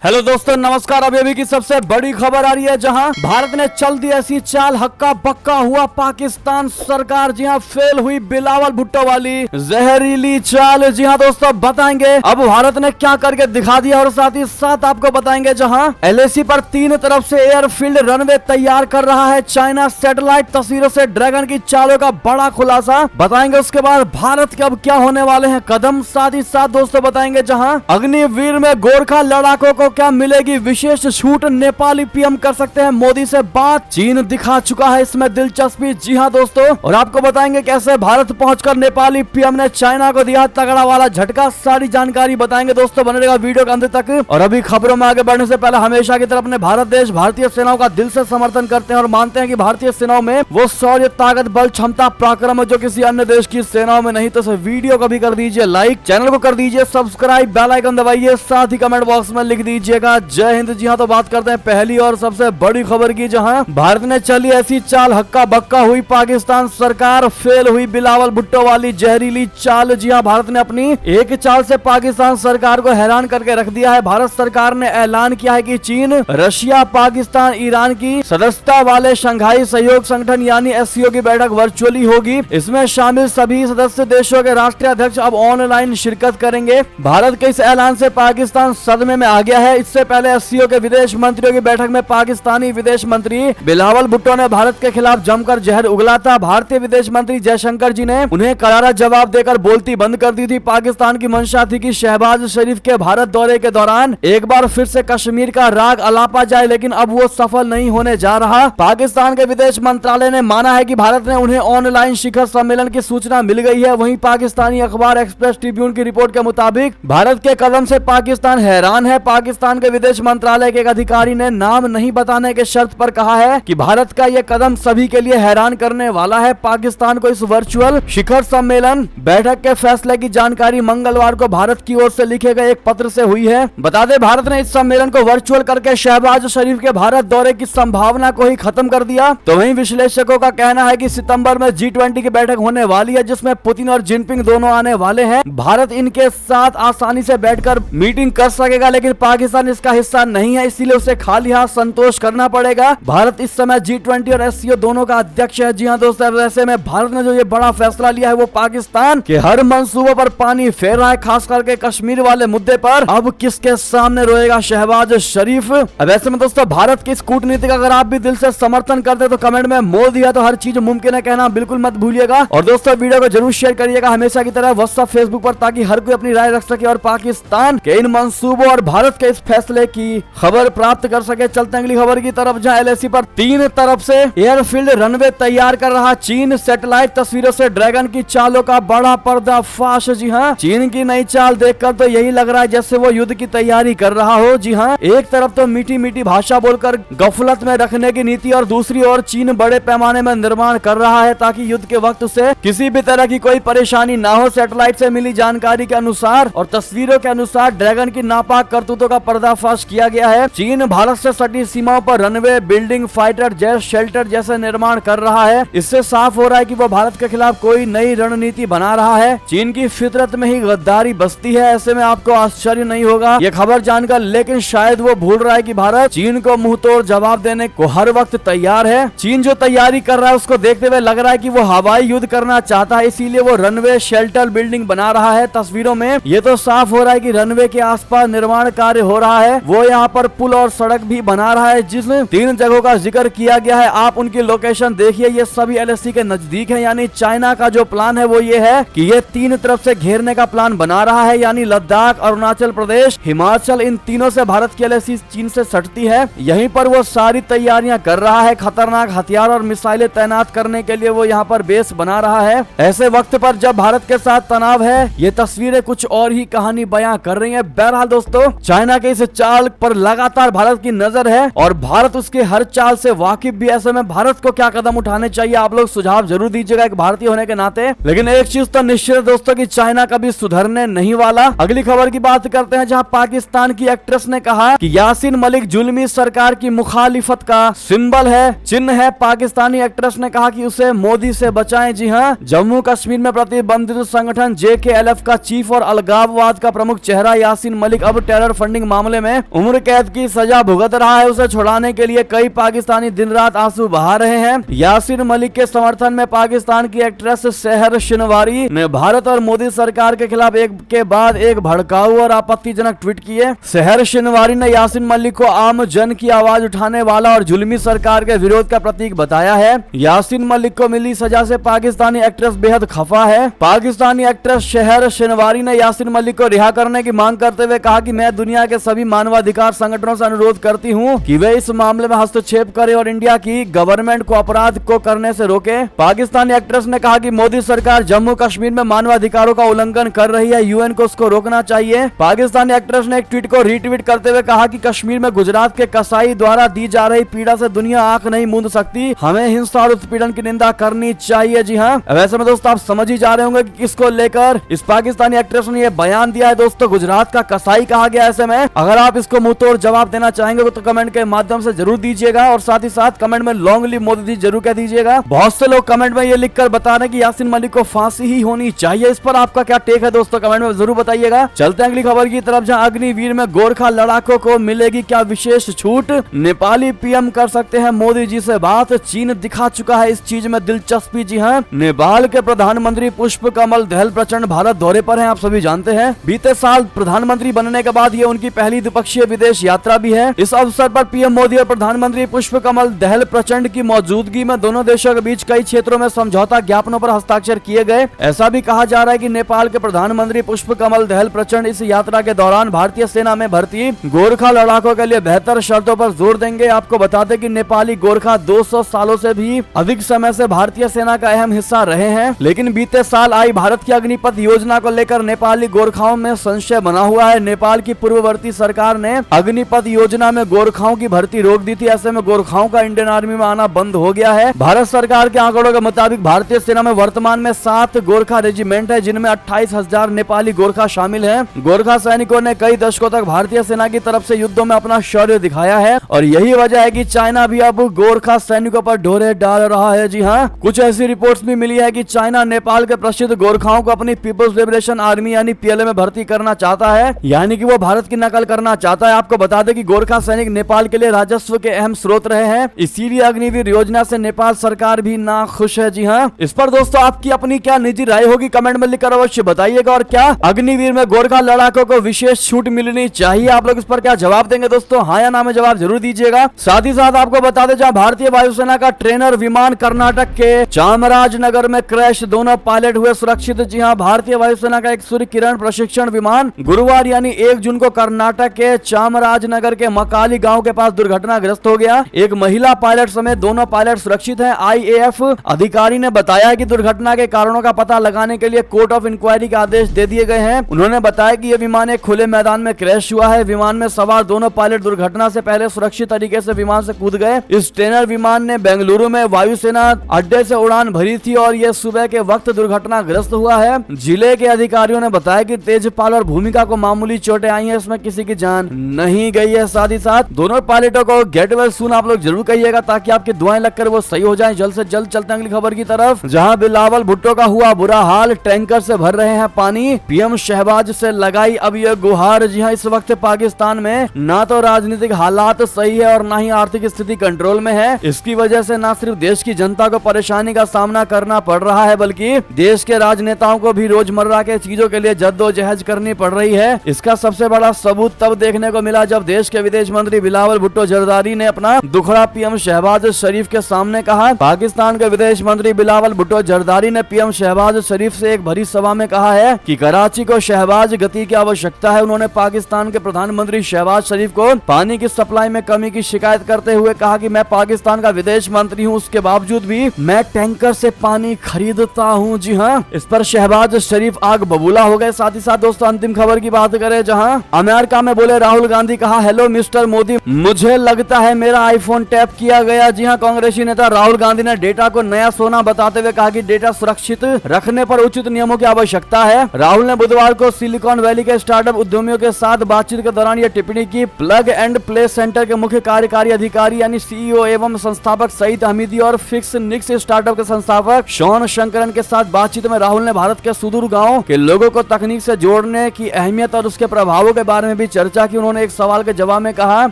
Hello दोस्तों, नमस्कार। अभी की सबसे बड़ी खबर आ रही है, जहां भारत ने चल दी ऐसी चाल, हक्का बक्का हुआ पाकिस्तान सरकार। जी हां, फेल हुई बिलावल भुट्टो वाली जहरीली चाल। जी हां दोस्तों, बताएंगे अब भारत ने क्या करके दिखा दिया, और साथ ही साथ आपको बताएंगे जहां LAC पर 3 तरफ से एयरफील्ड रनवे तैयार कर रहा है चाइना। सैटेलाइट तस्वीरों से ड्रैगन की चालों का बड़ा खुलासा बताएंगे। उसके बाद भारत के अब क्या होने वाले हैं कदम, साथ ही साथ दोस्तों बताएंगे जहां अग्निवीर में गोरखा लड़ाकों को क्या मिलेगी विशेष छूट। नेपाली PM कर सकते हैं मोदी से बात, चीन दिखा चुका है इसमें दिलचस्पी। जी हां दोस्तों, और आपको बताएंगे कैसे भारत पहुंचकर नेपाली PM ने चाइना को दिया तगड़ा वाला झटका। सारी जानकारी बताएंगे दोस्तों, बने रहेगा वीडियो के अंत तक। और अभी खबरों में आगे बढ़ने से पहले हमेशा की तरह अपने भारत देश भारतीय सेनाओं का दिल से समर्थन करते हैं और मानते हैं कि भारतीय सेनाओं में वो शौर्य, ताकत, बल, क्षमता, पराक्रम है जो किसी अन्य देश की सेनाओं में नहीं। तो वीडियो को भी कर दीजिए लाइक, चैनल को कर दीजिए सब्सक्राइब, बेल आइकन दबाइए, साथ ही कमेंट बॉक्स में लिख दीजिएगा जय हिंद। जी हां, तो बात करते हैं पहली और सबसे बड़ी खबर की, जहां भारत ने चली ऐसी चाल, हक्का बक्का हुई पाकिस्तान सरकार, फेल हुई बिलावल भुट्टो वाली जहरीली चाल। जी हां, भारत ने अपनी एक चाल से पाकिस्तान सरकार को हैरान करके रख दिया है। भारत सरकार ने ऐलान किया है कि चीन, रशिया, पाकिस्तान, ईरान की सदस्यता वाले शंघाई सहयोग संगठन यानी SCO की बैठक वर्चुअली होगी। इसमें शामिल सभी सदस्य देशों के राष्ट्रीय अध्यक्ष अब ऑनलाइन शिरकत करेंगे। भारत के इस ऐलान से पाकिस्तान सदमे में आ गया है। इससे पहले SCO के विदेश मंत्रियों की बैठक में पाकिस्तानी विदेश मंत्री बिलावल भुट्टो ने भारत के खिलाफ जमकर जहर उगला था। भारतीय विदेश मंत्री जयशंकर जी ने उन्हें करारा जवाब देकर बोलती बंद कर दी थी। पाकिस्तान की मंशा थी कि शहबाज शरीफ के भारत दौरे के दौरान एक बार फिर से कश्मीर का राग अलापा जाए, लेकिन अब वो सफल नहीं होने जा रहा। पाकिस्तान के विदेश मंत्रालय ने माना है कि भारत ने उन्हें ऑनलाइन शिखर सम्मेलन की सूचना मिल गई है। वहीं पाकिस्तानी अखबार एक्सप्रेस ट्रिब्यून की रिपोर्ट के मुताबिक भारत के कदम से पाकिस्तान हैरान है। पाकिस्तान के विदेश मंत्रालय के एक अधिकारी ने नाम नहीं बताने के शर्त पर कहा है कि भारत का यह कदम सभी के लिए हैरान करने वाला है। पाकिस्तान को इस वर्चुअल शिखर सम्मेलन बैठक के फैसले की जानकारी मंगलवार को भारत की ओर से लिखे गए एक पत्र से हुई है। बता दें, भारत ने इस सम्मेलन को वर्चुअल करके शहबाज शरीफ के भारत दौरे की संभावना को ही खत्म कर दिया। तो वहीं विश्लेषकों का कहना है कि सितंबर में G20 की बैठक होने वाली है, जिसमें पुतिन और जिनपिंग दोनों आने वाले हैं। भारत इनके साथ आसानी से बैठकर मीटिंग कर सकेगा, लेकिन पाकिस्तान इसका हिस्सा नहीं है, इसीलिए उसे खाली हाथ संतोष करना पड़ेगा। भारत इस समय G20 और SCO दोनों का अध्यक्ष है। जी हां दोस्तों, ऐसे में भारत ने जो ये बड़ा फैसला लिया है वो पाकिस्तान के हर मंसूबों पर पानी फेर रहा है, खास करके कश्मीर वाले मुद्दे पर। अब किसके सामने रोएगा शहबाज शरीफ। अब ऐसे में दोस्तों, भारत की इस कूटनीति का अगर आप भी दिल से समर्थन करते तो कमेंट में मोदी है तो हर चीज मुमकिन है कहना बिल्कुल मत भूलिएगा। और दोस्तों, वीडियो को जरूर शेयर करिएगा हमेशा की तरह व्हाट्सएप, फेसबुक पर, ताकि हर कोई अपनी राय रख सके और पाकिस्तान के इन मंसूबों और भारत के इस फैसले की खबर प्राप्त कर सके। चलते हैं अगली खबर की तरफ, जहां LAC पर 3 तरफ से एयरफील्ड रनवे तैयार कर रहा चीन। सैटेलाइट तस्वीरों से ड्रैगन की चालों का बड़ा पर्दाफाश। जी हां, चीन की नई चाल देखकर तो यही लग रहा है जैसे वो युद्ध की तैयारी कर रहा हो। जी हां, एक तरफ तो मीठी मीठी भाषा बोलकर गफलत में रखने की नीति, और दूसरी ओर चीन बड़े पैमाने में निर्माण कर रहा है ताकि युद्ध के वक्त उसे किसी भी तरह की कोई परेशानी ना हो। सैटेलाइट से मिली जानकारी के अनुसार और तस्वीरों के अनुसार ड्रैगन की नापाक करतूतों का पर्दाफाश किया गया है। चीन भारत से सटी सीमाओं पर runway, building, fighter jet, shelter जैसे निर्माण कर रहा है। इससे साफ हो रहा है कि वो भारत के खिलाफ कोई नई रणनीति बना रहा है। चीन की फितरत में ही गद्दारी बसती है, ऐसे में आपको आश्चर्य नहीं होगा ये खबर जानकर, लेकिन शायद वो भूल रहा है कि भारत चीन को मुंह तोड़ जवाब देने को हर वक्त तैयार है। चीन जो तैयारी कर रहा है उसको देखते हुए लग रहा है कि वो हवाई युद्ध करना चाहता है, इसीलिए वो रनवे, शेल्टर, बिल्डिंग बना रहा है। तस्वीरों में ये तो साफ हो रहा है कि रनवे के आसपास निर्माण कार्य हो रहा है। वो यहाँ पर पुल और सड़क भी बना रहा है, जिस 3 जगहों का जिक्र किया गया है। आप उनकी लोकेशन देखिए, ये सभी LAC के नजदीक है। यानी चाइना का जो प्लान है वो ये है कि ये 3 तरफ से घेरने का प्लान बना रहा है, यानी लद्दाख, अरुणाचल प्रदेश, हिमाचल, इन तीनों से भारत की LAC चीन से सटती है। यहीं पर वो सारी तैयारियां कर रहा है। खतरनाक हथियार और मिसाइलें तैनात करने के लिए वो यहाँ पर बेस बना रहा है। ऐसे वक्त पर जब भारत के साथ तनाव है, ये तस्वीरें कुछ और ही कहानी बयां कर रही है। बहरहाल दोस्तों, चाइना के इस चाल पर लगातार भारत की नजर है और भारत उसके हर चाल से वाकिफ भी। ऐसे में भारत को क्या कदम उठाने चाहिए, आप लोग सुझाव जरूर दीजिएगा एक भारतीय होने के नाते। लेकिन एक चीज तो निश्चित है दोस्तों कि चाइना कभी सुधरने नहीं वाला। अगली खबर की बात करते हैं, जहां पाकिस्तान की एक्ट्रेस ने कहा कि यासीन मलिक जुल्मी सरकार की मुखालिफत का सिंबल है, चिन्ह है। पाकिस्तानी एक्ट्रेस ने कहा कि उसे मोदी से बचाएं। जी हां, जम्मू कश्मीर में प्रतिबंधित संगठन JKLF का चीफ और अलगाववाद का प्रमुख चेहरा यासीन मलिक अब टेरर फंडिंग मामले में उम्र कैद की सजा भुगत रहा है। उसे छुड़ाने के लिए कई पाकिस्तानी दिन रात आंसू बहा रहे हैं। यासीन मलिक के समर्थन में पाकिस्तान की एक्ट्रेस सेहर शिनवारी ने भारत और मोदी सरकार के खिलाफ एक के बाद एक भड़काऊ और आपत्तिजनक ट्वीट किए। सेहर शिनवारी ने यासीन मलिक को आम जन की आवाज उठाने वाला और जुल्मी सरकार के विरोध का प्रतीक बताया है। यासीन मलिक को मिली सजा से पाकिस्तानी एक्ट्रेस बेहद खफा है। पाकिस्तानी एक्ट्रेस सेहर शिनवारी ने यासीन मलिक को रिहा करने की मांग करते हुए कहा कि मैं दुनिया के सभी मानवाधिकार संगठनों से अनुरोध करती हूं कि वे इस मामले में हस्तक्षेप करें और इंडिया की गवर्नमेंट को अपराध को करने से रोके। पाकिस्तानी एक्ट्रेस ने कहा कि मोदी सरकार जम्मू कश्मीर में मानवाधिकारों का उल्लंघन कर रही है, यूएन को उसको रोकना चाहिए। पाकिस्तानी एक्ट्रेस ने एक ट्वीट को रीट्वीट करते हुए कहा कि कश्मीर में गुजरात के कसाई द्वारा दी जा रही पीड़ा से दुनिया आंख नहीं मूंद सकती, हमें हिंसा और उत्पीड़न की निंदा करनी चाहिए। जी हाँ, वैसे में दोस्तों आप समझ ही जा रहे होंगे कि किसको लेकर इस पाकिस्तानी एक्ट्रेस ने यह बयान दिया है। दोस्तों गुजरात का कसाई कहा गया। ऐसे में अगर आप इसको मुंह तोड़ जवाब देना चाहेंगे तो कमेंट के माध्यम से जरूर दीजिएगा और साथ ही साथ कमेंट में लॉन्ग लिव मोदी जी जरूर कह दीजिएगा। बहुत से लोग कमेंट में ये लिखकर बता रहे हैं कि यासीन मलिक को फांसी ही होनी चाहिए। इस पर आपका क्या टेक है दोस्तों, कमेंट में जरूर बताइएगा। चलते हैं अगली खबर की तरफ, जहां अग्निवीर में गोरखा लड़ाकों को मिलेगी क्या विशेष छूट। नेपाली पीएम कर सकते हैं मोदी जी से बात, चीन दिखा चुका है इस चीज में दिलचस्पी। जी हाँ, नेपाल के प्रधानमंत्री पुष्प कमल दहल प्रचंड भारत दौरे पर हैं, आप सभी जानते हैं। बीते साल प्रधानमंत्री बनने के बाद ये उनकी पहली द्विपक्षीय विदेश यात्रा भी है। इस अवसर पर पीएम मोदी और प्रधानमंत्री पुष्प कमल दहल प्रचंड की मौजूदगी में दोनों देशों के बीच कई क्षेत्रों में समझौता ज्ञापनों पर हस्ताक्षर किए गए। ऐसा भी कहा जा रहा है कि नेपाल के प्रधानमंत्री पुष्प कमल दहल प्रचंड इस यात्रा के दौरान भारतीय सेना में भर्ती गोरखा लड़ाकों के लिए बेहतर शर्तों पर जोर देंगे। आपको बता दें कि नेपाली गोरखा 200 सालों से भी अधिक समय से भारतीय सेना का अहम हिस्सा रहे हैं, लेकिन बीते साल आई भारत की अग्निपथ योजना को लेकर नेपाली गोरखाओं में संशय बना हुआ है। नेपाल की पूर्ववर्ती सरकार ने अग्निपथ योजना में गोरखाओं की भर्ती रोक दी थी। ऐसे में गोरखाओं का इंडियन आर्मी में आना बंद हो गया है। भारत सरकार के आंकड़ों के मुताबिक भारतीय सेना में वर्तमान में 7 गोरखा रेजिमेंट है, जिनमें 28,000 नेपाली गोरखा शामिल हैं। गोरखा सैनिकों ने कई दशकों तक भारतीय सेना की तरफ से युद्धों में अपना शौर्य दिखाया है और यही वजह है कि चाइना भी अब गोरखा सैनिकों पर ढोरे डाल रहा है। जी हाँ, कुछ ऐसी रिपोर्ट्स भी मिली है कि चाइना नेपाल के प्रसिद्ध गोरखाओं को अपनी पीपल्स लिबरेशन आर्मी यानी पीएलए में भर्ती करना चाहता है, यानी कि वो भारत की नकल करना चाहता है। आपको बता दें कि गोरखा सैनिक नेपाल के लिए राजस्व के अहम स्रोत रहे हैं, इसीलिए अग्निवीर योजना से नेपाल सरकार भी ना खुश है। जी हाँ, इस पर दोस्तों आपकी अपनी क्या निजी राय होगी, कमेंट में लिखकर अवश्य बताइएगा। और क्या अग्निवीर में गोरखा लड़ाकों को विशेष छूट मिलनी चाहिए, आप लोग इस पर क्या जवाब देंगे दोस्तों, हाँ या ना में जवाब जरूर दीजिएगा। साथ ही साथ आपको बता दें, जहां भारतीय वायुसेना का ट्रेनर विमान कर्नाटक के चामराजनगर में क्रैश, दोनों पायलट हुए सुरक्षित। जी हाँ, भारतीय वायुसेना का एक सूर्य किरण प्रशिक्षण विमान गुरुवार यानी 1 जून को कर्नाटक के चामराजनगर के मकाली गांव के पास दुर्घटनाग्रस्त हो गया। एक महिला पायलट समेत दोनों पायलट सुरक्षित हैं। आईएएफ अधिकारी ने बताया कि दुर्घटना के कारणों का पता लगाने के लिए कोर्ट ऑफ इंक्वायरी के आदेश दे दिए गए हैं। उन्होंने बताया कि यह विमान एक खुले मैदान में क्रैश हुआ है। विमान में सवार दोनों पायलट दुर्घटना से पहले सुरक्षित तरीके से विमान से कूद गए। इस ट्रेनर विमान ने बेंगलुरु में वायुसेना अड्डे से उड़ान भरी थी और यह सुबह के वक्त दुर्घटनाग्रस्त हुआ है। जिले के अधिकारियों ने बताया कि तेजपाल और भूमिका को मामूली चोटें आई हैं, इसमें किसी की जान नहीं गई है। साथ ही साथ दोनों पायलटों को गेट वेल सून आप लोग जरूर कहिएगा ताकि आपकी दुआएं लगकर वो सही हो जाएं जल्द से जल्द। चलते हैं अगली खबर की तरफ, जहां बिलावल भुट्टो का हुआ बुरा हाल, टैंकर से भर रहे हैं पानी, पीएम शहबाज से लगाई अब यह गुहार। जी हां, इस वक्त पाकिस्तान में ना तो राजनीतिक हालात सही है और ना ही आर्थिक स्थिति कंट्रोल में है। इसकी वजह से न सिर्फ देश की जनता को परेशानी का सामना करना पड़ रहा है, बल्कि देश के राजनेताओं को भी रोजमर्रा के चीजों के लिए जद्दोजहद करनी पड़ रही है। इसका सबसे बड़ा सबूत तब देखने को मिला जब देश के विदेश मंत्री बिलावल भुट्टो जरदारी ने अपना दुखड़ा पीएम शहबाज शरीफ के सामने कहा। पाकिस्तान के विदेश मंत्री बिलावल भुट्टो जरदारी ने पीएम शहबाज शरीफ से एक भरी सभा में कहा है कि कराची को शहबाज गति की आवश्यकता है। उन्होंने पाकिस्तान के प्रधानमंत्री शहबाज शरीफ को पानी की सप्लाई में कमी की शिकायत करते हुए कहा कि मैं पाकिस्तान का विदेश मंत्री हूं, उसके बावजूद भी मैं टैंकर से पानी खरीदता हूं। जी हां, इस पर शहबाज शरीफ आग बबूला हो गए। साथ ही साथ दोस्तों अंतिम खबर की बात करें, जहां अमेरिका में बोले राहुल गांधी, कहा हेलो मिस्टर मोदी, मुझे लगता है मेरा आईफोन टैप किया गया। जी हां, कांग्रेसी नेता राहुल गांधी ने डेटा को नया सोना बताते हुए कहा कि डेटा सुरक्षित रखने पर उचित नियमों की आवश्यकता है। राहुल ने बुधवार को सिलिकॉन वैली के स्टार्टअप उद्यमियों के साथ बातचीत के दौरान यह टिप्पणी की। प्लग एंड प्ले सेंटर के मुख्य कार्यकारी अधिकारी यानी सीईओ एवं संस्थापक सईद हमीदी और फिक्स निक्स स्टार्टअप के संस्थापक शॉन शंकरन के साथ बातचीत में राहुल ने भारत के सुदूर गांवों के लोगों को तकनीक से जोड़ने की अहमियत और उसके प्रभावों के बारे में भी भी चर्चा की। उन्होंने एक सवाल के जवाब में कहा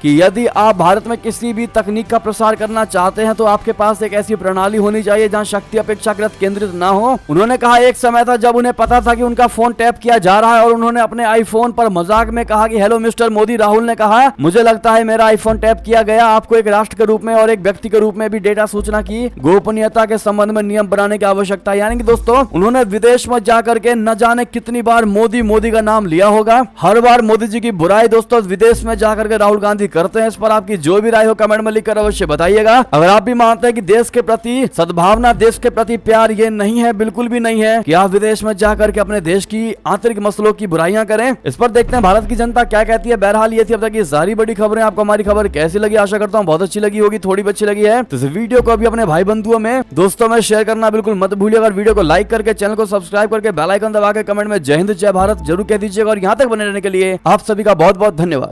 कि यदि आप भारत में किसी भी तकनीक का प्रसार करना चाहते हैं तो आपके पास एक ऐसी प्रणाली होनी चाहिए जहां शक्ति अपेक्षाकृत केंद्रित ना हो। उन्होंने कहा एक समय था जब उन्हें पता था कि उनका फोन टैप किया जा रहा है और उन्होंने अपने आईफोन पर मजाक में कहा कि हेलो मिस्टर मोदी। राहुल ने कहा मुझे लगता है मेरा आईफोन टैप किया गया। आपको एक राष्ट्र के रूप में और एक व्यक्ति के रूप में भी डेटा सूचना की गोपनीयता के संबंध में नियम बनाने की आवश्यकता है। यानी कि दोस्तों उन्होंने विदेश में जाकर के न जाने कितनी बार मोदी मोदी का नाम लिया होगा। हर बार मोदी जी की बुराई दोस्तों विदेश में जाकर के राहुल गांधी करते हैं। इस पर आपकी जो भी राय हो कमेंट में लिखकर अवश्य बताइएगा। अगर आप भी मानते हैं कि देश के प्रति सद्भावना, देश के प्रति प्यार ये नहीं है, बिल्कुल भी नहीं है कि आप विदेश में जाकर के अपने देश की आंतरिक मसलों की बुराइयां करें। इस पर देखते हैं भारत की जनता क्या कहती है। बहरहाल ये थी अब तक की सारी बड़ी खबरें। आपको हमारी खबर कैसी लगी? आशा करता हूं बहुत अच्छी लगी होगी, थोड़ी भी अच्छी लगी है तो इस वीडियो को भी अपने भाई बंधुओं में, दोस्तों में शेयर करना बिल्कुल मत भूलिएगा। अगर वीडियो को लाइक करके चैनल को सब्सक्राइब करके बेल आइकन दबा के कमेंट में जय हिंद जय भारत जरूर कह दीजिएगा। और यहाँ तक बने रहने के लिए आप सभी का बहुत बहुत धन्यवाद।